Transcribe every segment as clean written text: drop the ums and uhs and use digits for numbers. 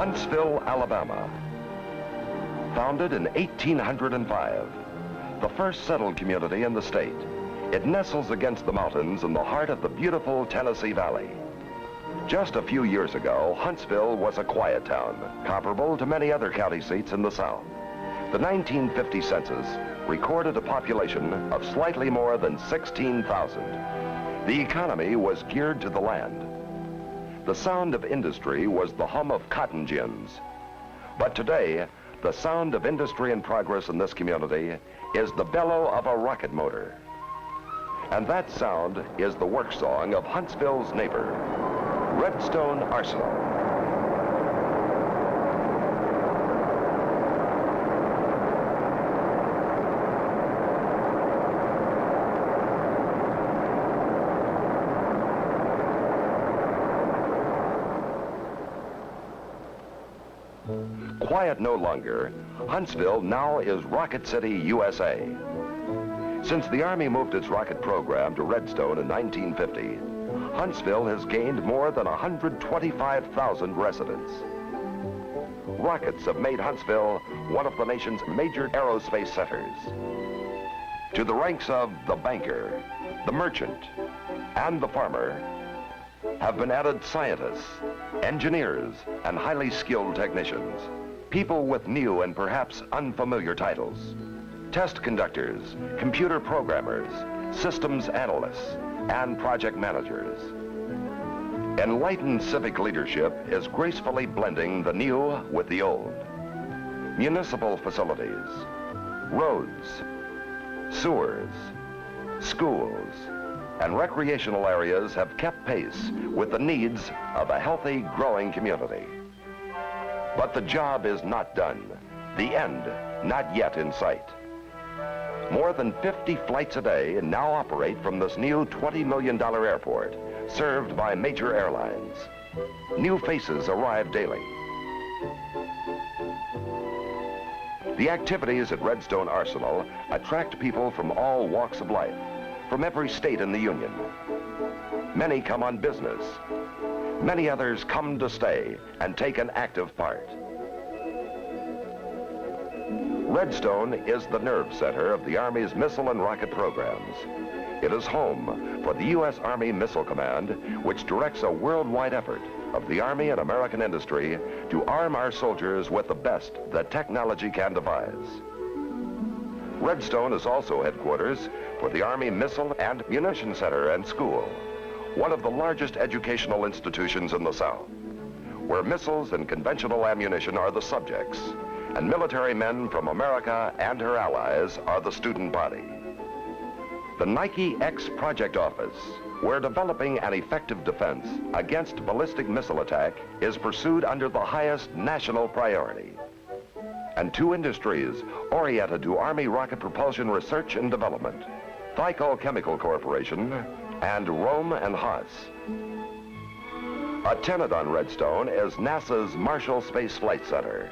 Huntsville, Alabama. Founded in 1805, the first settled community in the state, it nestles against the mountains in the heart of the beautiful Tennessee Valley. Just a few years ago, Huntsville was a quiet town, comparable to many other county seats in the South. The 1950 census recorded a population of slightly more than 16,000. The economy was geared to the land. The sound of industry was the hum of cotton gins. But today, the sound of industry and progress in this community is the bellow of a rocket motor. And that sound is the work song of Huntsville's neighbor, Redstone Arsenal. Quiet no longer, Huntsville now is Rocket City, USA. Since the Army moved its rocket program to Redstone in 1950, Huntsville has gained more than 125,000 residents. Rockets have made Huntsville one of the nation's major aerospace centers. To the ranks of the banker, the merchant, and the farmer have been added scientists, engineers, and highly skilled technicians, people with new and perhaps unfamiliar titles, test conductors, computer programmers, systems analysts, and project managers. Enlightened civic leadership is gracefully blending the new with the old. Municipal facilities, roads, sewers, schools, and recreational areas have kept pace with the needs of a healthy, growing community. But the job is not done. The end, not yet in sight. More than 50 flights a day now operate from this new $20 million airport, served by major airlines. New faces arrive daily. The activities at Redstone Arsenal attract people from all walks of life, from every state in the Union. Many come on business. Many others come to stay and take an active part. Redstone is the nerve center of the Army's missile and rocket programs. It is home for the U.S. Army Missile Command, which directs a worldwide effort of the Army and American industry to arm our soldiers with the best that technology can devise. Redstone is also headquarters for the Army Missile and Munition Center and School, one of the largest educational institutions in the South, where missiles and conventional ammunition are the subjects, and military men from America and her allies are the student body. The Nike X Project Office, where developing an effective defense against ballistic missile attack is pursued under the highest national priority. And two industries oriented to Army rocket propulsion research and development, Thico Chemical Corporation and Rome and Haas. A tenant on Redstone is NASA's Marshall Space Flight Center,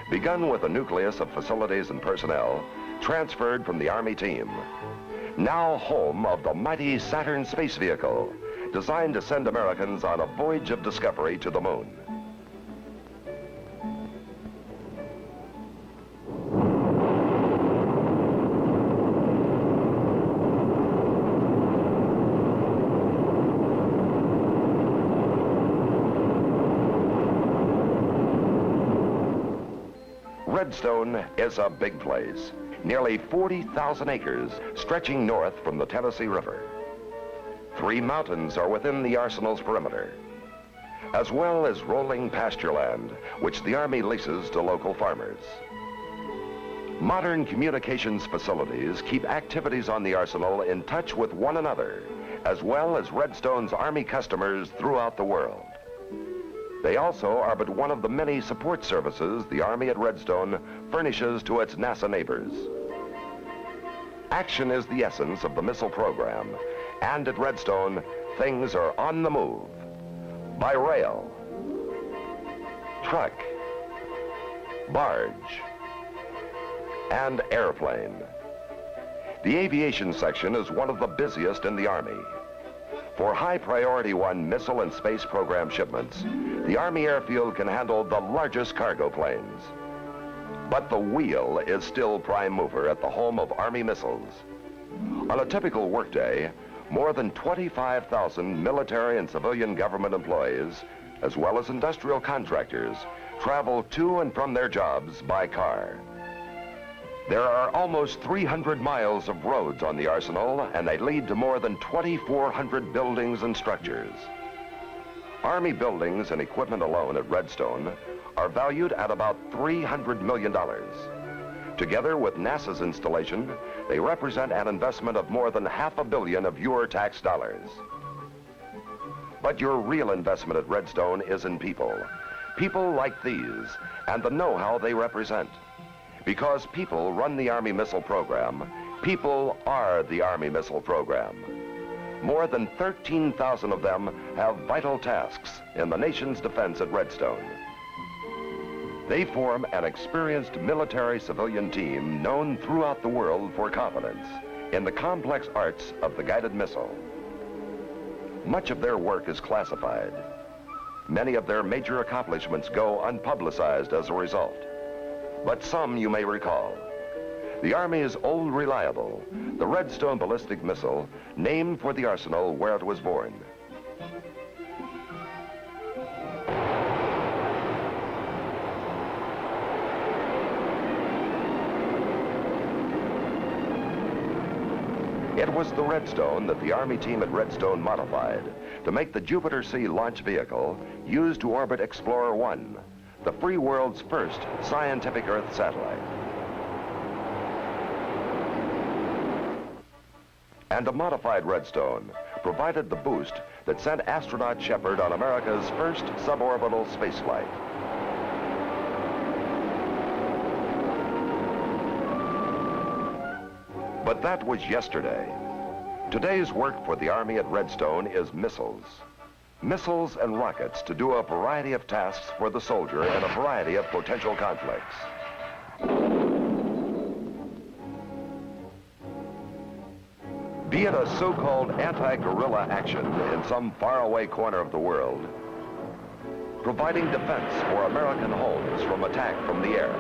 begun with a nucleus of facilities and personnel transferred from the Army team. Now home of the mighty Saturn space vehicle, designed to send Americans on a voyage of discovery to the moon. Redstone is a big place, nearly 40,000 acres stretching north from the Tennessee River. 3 mountains are within the Arsenal's perimeter, as well as rolling pasture land, which the Army leases to local farmers. Modern communications facilities keep activities on the Arsenal in touch with one another, as well as Redstone's Army customers throughout the world. They also are but one of the many support services the Army at Redstone furnishes to its NASA neighbors. Action is the essence of the missile program, and at Redstone, things are on the move. By rail, truck, barge, and airplane. The aviation section is one of the busiest in the Army. For high priority 1 missile and space program shipments, the Army airfield can handle the largest cargo planes. But the wheel is still prime mover at the home of Army missiles. On a typical workday, more than 25,000 military and civilian government employees, as well as industrial contractors, travel to and from their jobs by car. There are almost 300 miles of roads on the Arsenal, and they lead to more than 2,400 buildings and structures. Army buildings and equipment alone at Redstone are valued at about $300 million. Together with NASA's installation, they represent an investment of more than $500 million of your tax dollars. But your real investment at Redstone is in people. People like these and the know-how they represent. Because people run the Army missile program, people are the Army missile program. More than 13,000 of them have vital tasks in the nation's defense at Redstone. They form an experienced military-civilian team known throughout the world for competence in the complex arts of the guided missile. Much of their work is classified. Many of their major accomplishments go unpublicized as a result. But some you may recall. The Army's old reliable, the Redstone ballistic missile, named for the arsenal where it was born. It was the Redstone that the Army team at Redstone modified to make the Jupiter-C launch vehicle used to orbit Explorer 1, the free world's first scientific Earth satellite. And a modified Redstone provided the boost that sent astronaut Shepard on America's first suborbital spaceflight. But that was yesterday. Today's work for the Army at Redstone is missiles. Missiles and rockets to do a variety of tasks for the soldier in a variety of potential conflicts. Be it a so-called anti-guerrilla action in some faraway corner of the world, providing defense for American homes from attack from the air,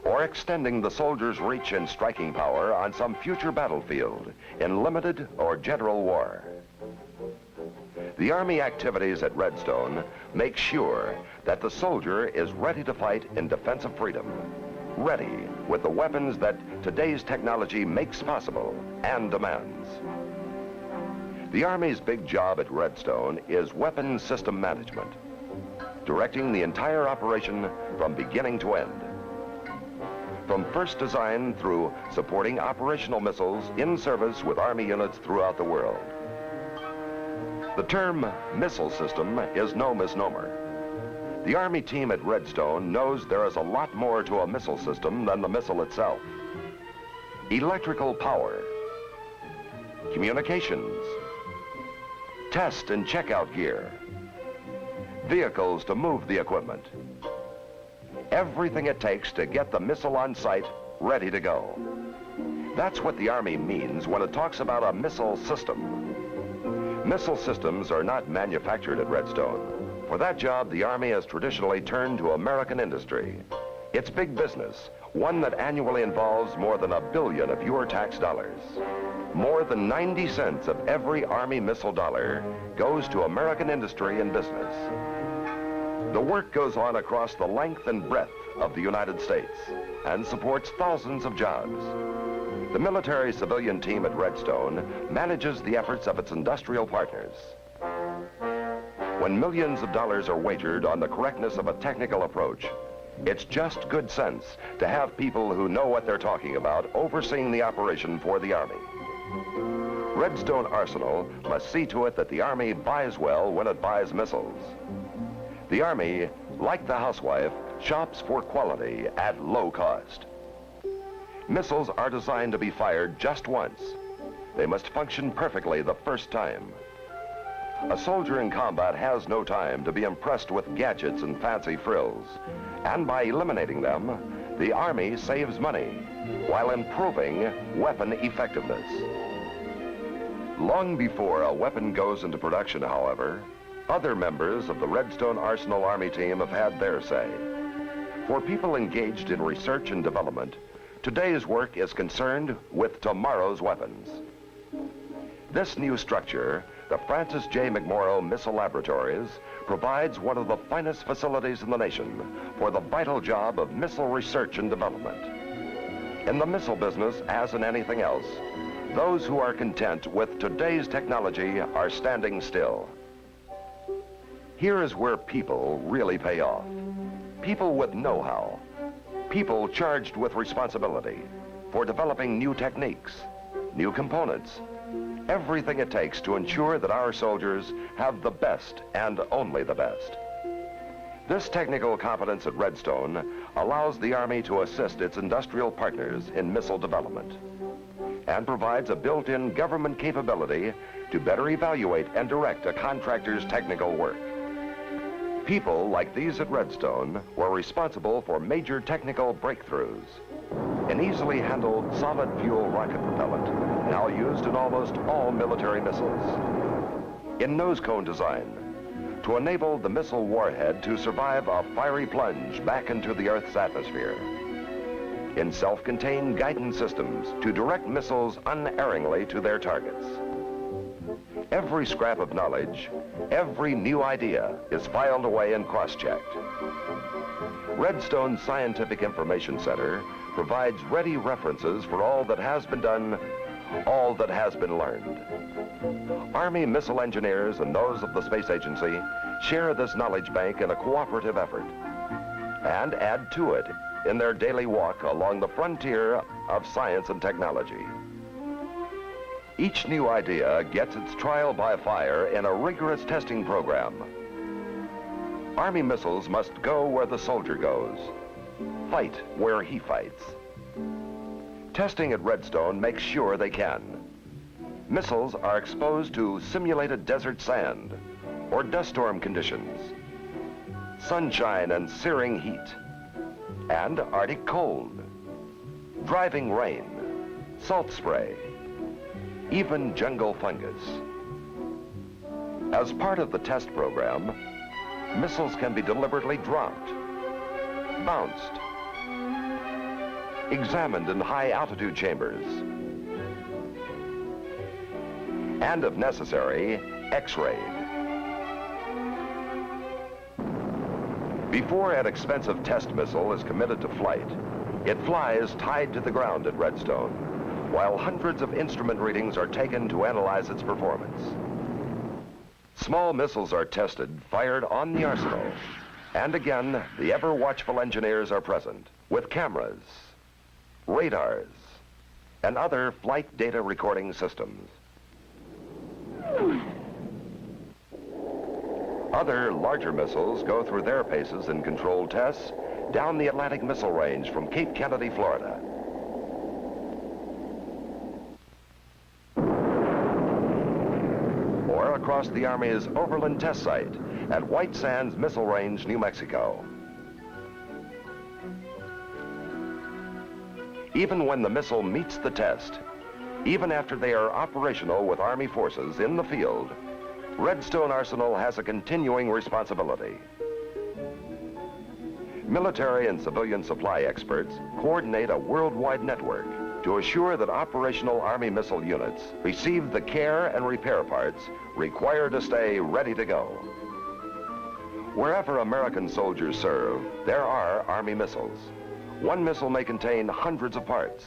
or extending the soldier's reach and striking power on some future battlefield in limited or general war. The Army activities at Redstone make sure that the soldier is ready to fight in defense of freedom, ready with the weapons that today's technology makes possible and demands. The Army's big job at Redstone is weapons system management, directing the entire operation from beginning to end. From first design through supporting operational missiles in service with Army units throughout the world. The term missile system is no misnomer. The Army team at Redstone knows there is a lot more to a missile system than the missile itself. Electrical power, communications, test and checkout gear, vehicles to move the equipment. Everything it takes to get the missile on site, ready to go. That's what the Army means when it talks about a missile system. Missile systems are not manufactured at Redstone. For that job, the Army has traditionally turned to American industry. It's big business, one that annually involves more than $1 billion of your tax dollars. More than 90 cents of every Army missile dollar goes to American industry and business. The work goes on across the length and breadth of the United States and supports thousands of jobs. The military-civilian team at Redstone manages the efforts of its industrial partners. When millions of dollars are wagered on the correctness of a technical approach, it's just good sense to have people who know what they're talking about overseeing the operation for the Army. Redstone Arsenal must see to it that the Army buys well when it buys missiles. The Army, like the housewife, shops for quality at low cost. Missiles are designed to be fired just once. They must function perfectly the first time. A soldier in combat has no time to be impressed with gadgets and fancy frills, and by eliminating them, the Army saves money while improving weapon effectiveness. Long before a weapon goes into production, however, other members of the Redstone Arsenal Army team have had their say. For people engaged in research and development, today's work is concerned with tomorrow's weapons. This new structure, the Francis J. McMorrow Missile Laboratories, provides one of the finest facilities in the nation for the vital job of missile research and development. In the missile business, as in anything else, those who are content with today's technology are standing still. Here is where people really pay off. People with know-how. People charged with responsibility for developing new techniques, new components, everything it takes to ensure that our soldiers have the best and only the best. This technical competence at Redstone allows the Army to assist its industrial partners in missile development and provides a built-in government capability to better evaluate and direct a contractor's technical work. People like these at Redstone were responsible for major technical breakthroughs. An easily handled solid fuel rocket propellant, now used in almost all military missiles. In nose cone design, to enable the missile warhead to survive a fiery plunge back into the Earth's atmosphere. In self-contained guidance systems to direct missiles unerringly to their targets. Every scrap of knowledge, every new idea is filed away and cross-checked. Redstone's Scientific Information Center provides ready references for all that has been done, all that has been learned. Army missile engineers and those of the Space Agency share this knowledge bank in a cooperative effort and add to it in their daily walk along the frontier of science and technology. Each new idea gets its trial by fire in a rigorous testing program. Army missiles must go where the soldier goes, fight where he fights. Testing at Redstone makes sure they can. Missiles are exposed to simulated desert sand or dust storm conditions, sunshine and searing heat, and Arctic cold, driving rain, salt spray, even jungle fungus. As part of the test program, missiles can be deliberately dropped, bounced, examined in high-altitude chambers, and if necessary, X-rayed. Before an expensive test missile is committed to flight, it flies tied to the ground at Redstone, while hundreds of instrument readings are taken to analyze its performance. Small missiles are tested, fired on the arsenal, and again, the ever-watchful engineers are present with cameras, radars, and other flight data recording systems. Other larger missiles go through their paces in controlled tests down the Atlantic Missile Range from Cape Kennedy, Florida. Or across the Army's Overland Test Site at White Sands Missile Range, New Mexico. Even when the missile meets the test, even after they are operational with Army forces in the field, Redstone Arsenal has a continuing responsibility. Military and civilian supply experts coordinate a worldwide network to assure that operational Army missile units receive the care and repair parts required to stay ready to go. Wherever American soldiers serve, there are Army missiles. One missile may contain hundreds of parts.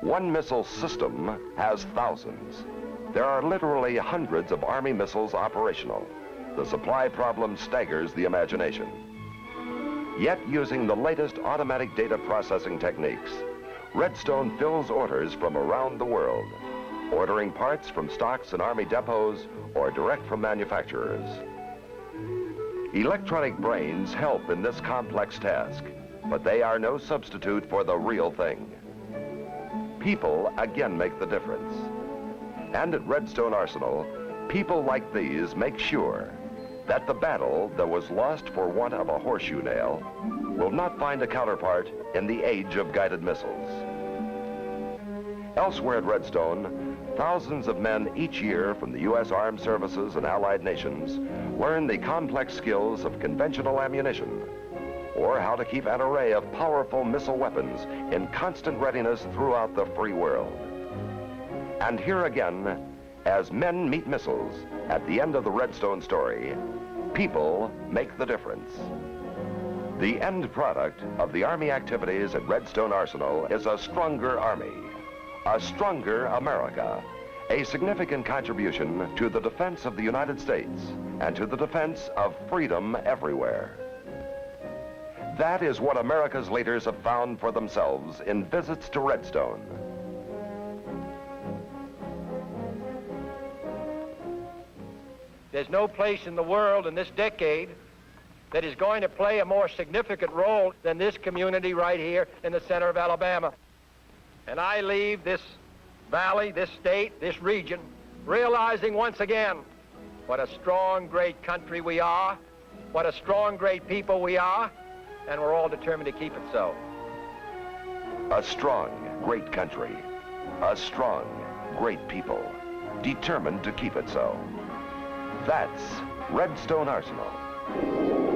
One missile system has thousands. There are literally hundreds of Army missiles operational. The supply problem staggers the imagination. Yet, using the latest automatic data processing techniques, Redstone fills orders from around the world, ordering parts from stocks and Army depots or direct from manufacturers. Electronic brains help in this complex task, but they are no substitute for the real thing. People again make the difference. And at Redstone Arsenal, people like these make sure that the battle that was lost for want of a horseshoe nail will not find a counterpart in the age of guided missiles. Elsewhere at Redstone, thousands of men each year from the U.S. Armed Services and allied nations learn the complex skills of conventional ammunition, or how to keep an array of powerful missile weapons in constant readiness throughout the free world. And here again, as men meet missiles, at the end of the Redstone story, people make the difference. The end product of the Army activities at Redstone Arsenal is a stronger Army, a stronger America, a significant contribution to the defense of the United States and to the defense of freedom everywhere. That is what America's leaders have found for themselves in visits to Redstone. There's no place in the world in this decade that is going to play a more significant role than this community right here in the center of Alabama. And I leave this valley, this state, this region, realizing once again what a strong, great country we are, what a strong, great people we are, and we're all determined to keep it so. A strong, great country, a strong, great people, determined to keep it so. That's Redstone Arsenal.